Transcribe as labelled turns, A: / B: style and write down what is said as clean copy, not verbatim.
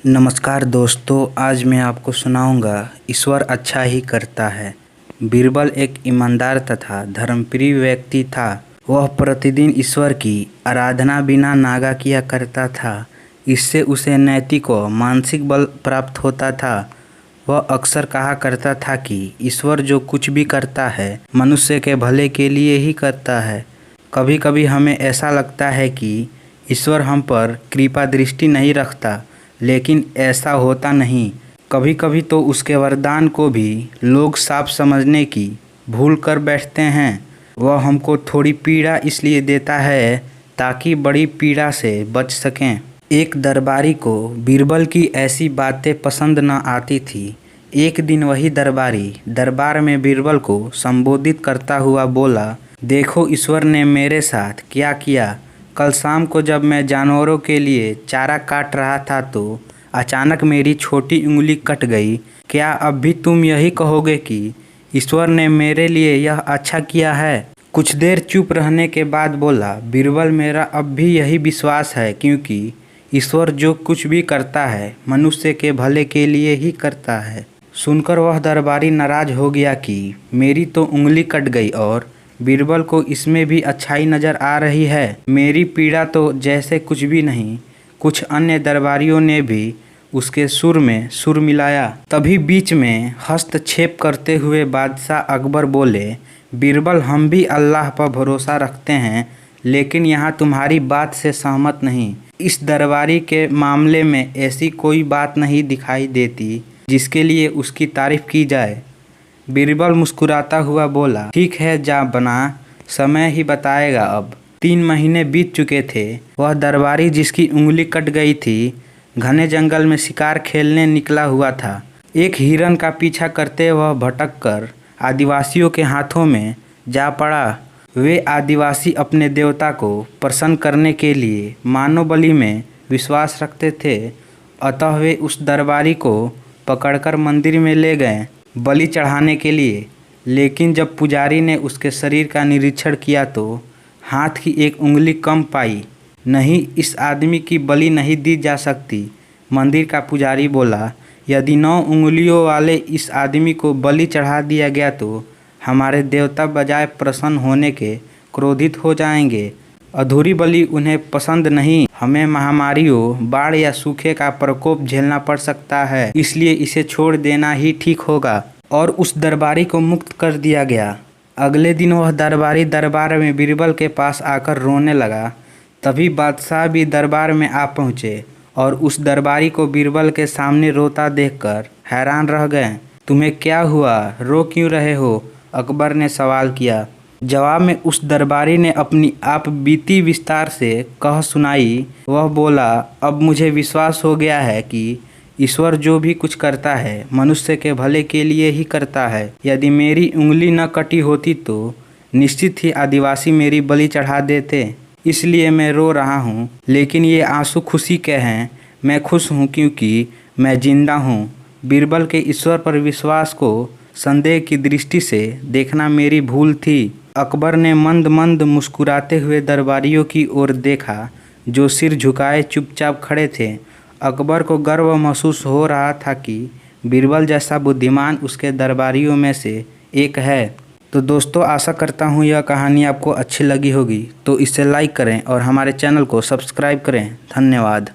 A: नमस्कार दोस्तों, आज मैं आपको सुनाऊंगा ईश्वर अच्छा ही करता है। बीरबल एक ईमानदार तथा धर्मप्रिय व्यक्ति था। वह प्रतिदिन ईश्वर की आराधना बिना नागा किया करता था। इससे उसे नैतिक व मानसिक बल प्राप्त होता था। वह अक्सर कहा करता था कि ईश्वर जो कुछ भी करता है मनुष्य के भले के लिए ही करता है। कभी कभी हमें ऐसा लगता है कि ईश्वर हम पर कृपा दृष्टि नहीं रखता, लेकिन ऐसा होता नहीं। कभी कभी तो उसके वरदान को भी लोग साफ समझने की भूल कर बैठते हैं। वह हमको थोड़ी पीड़ा इसलिए देता है ताकि बड़ी पीड़ा से बच सकें। एक दरबारी को बीरबल की ऐसी बातें पसंद न आती थी। एक दिन वही दरबारी दरबार में बीरबल को संबोधित करता हुआ बोला, देखो ईश्वर ने मेरे साथ क्या किया। कल शाम को जब मैं जानवरों के लिए चारा काट रहा था तो अचानक मेरी छोटी उंगली कट गई। क्या अब भी तुम यही कहोगे कि ईश्वर ने मेरे लिए यह अच्छा किया है? कुछ देर चुप रहने के बाद बोला, बीरबल मेरा अब भी यही विश्वास है, क्योंकि ईश्वर जो कुछ भी करता है मनुष्य के भले के लिए ही करता है। सुनकर वह दरबारी नाराज हो गया कि मेरी तो उंगली कट गई और बीरबल को इसमें भी अच्छाई नजर आ रही है। मेरी पीड़ा तो जैसे कुछ भी नहीं। कुछ अन्य दरबारियों ने भी उसके सुर में सुर मिलाया। तभी बीच में हस्तक्षेप करते हुए बादशाह अकबर बोले, बीरबल हम भी अल्लाह पर भरोसा रखते हैं, लेकिन यहाँ तुम्हारी बात से सहमत नहीं। इस दरबारी के मामले में ऐसी कोई बात नहीं दिखाई देती जिसके लिए उसकी तारीफ की जाए। बीरबल मुस्कुराता हुआ बोला, ठीक है जा बना, समय ही बताएगा। अब 3 महीने बीत चुके थे। वह दरबारी जिसकी उंगली कट गई थी घने जंगल में शिकार खेलने निकला हुआ था। एक हिरन का पीछा करते वह भटक कर आदिवासियों के हाथों में जा पड़ा। वे आदिवासी अपने देवता को प्रसन्न करने के लिए मानव बलि में विश्वास रखते थे। अतः वे उस दरबारी को पकड़कर मंदिर में ले गए बलि चढ़ाने के लिए। लेकिन जब पुजारी ने उसके शरीर का निरीक्षण किया तो हाथ की एक उंगली कम पाई। नहीं, इस आदमी की बलि नहीं दी जा सकती। मंदिर का पुजारी बोला, यदि 9 उंगलियों वाले इस आदमी को बलि चढ़ा दिया गया तो हमारे देवता बजाय प्रसन्न होने के क्रोधित हो जाएंगे। अधूरी बलि उन्हें पसंद नहीं। हमें महामारियों, बाढ़ या सूखे का प्रकोप झेलना पड़ सकता है, इसलिए इसे छोड़ देना ही ठीक होगा। और उस दरबारी को मुक्त कर दिया गया। अगले दिन वह दरबारी दरबार में बीरबल के पास आकर रोने लगा। तभी बादशाह भी दरबार में आ पहुँचे और उस दरबारी को बीरबल के सामने रोता देखकर हैरान रह गए। तुम्हें क्या हुआ, रो क्यों रहे हो? अकबर ने सवाल किया। जवाब में उस दरबारी ने अपनी आप बीती विस्तार से कह सुनाई। वह बोला, अब मुझे विश्वास हो गया है कि ईश्वर जो भी कुछ करता है मनुष्य के भले के लिए ही करता है। यदि मेरी उंगली न कटी होती तो निश्चित ही आदिवासी मेरी बलि चढ़ा देते। इसलिए मैं रो रहा हूँ, लेकिन ये आंसू खुशी के हैं। मैं खुश हूँ क्योंकि मैं जिंदा हूँ। बीरबल के ईश्वर पर विश्वास को संदेह की दृष्टि से देखना मेरी भूल थी। अकबर ने मंद मंद मुस्कुराते हुए दरबारियों की ओर देखा जो सिर झुकाए चुपचाप खड़े थे। अकबर को गर्व महसूस हो रहा था कि बीरबल जैसा बुद्धिमान उसके दरबारियों में से एक है। तो दोस्तों, आशा करता हूँ यह कहानी आपको अच्छी लगी होगी। तो इसे लाइक करें और हमारे चैनल को सब्सक्राइब करें। धन्यवाद।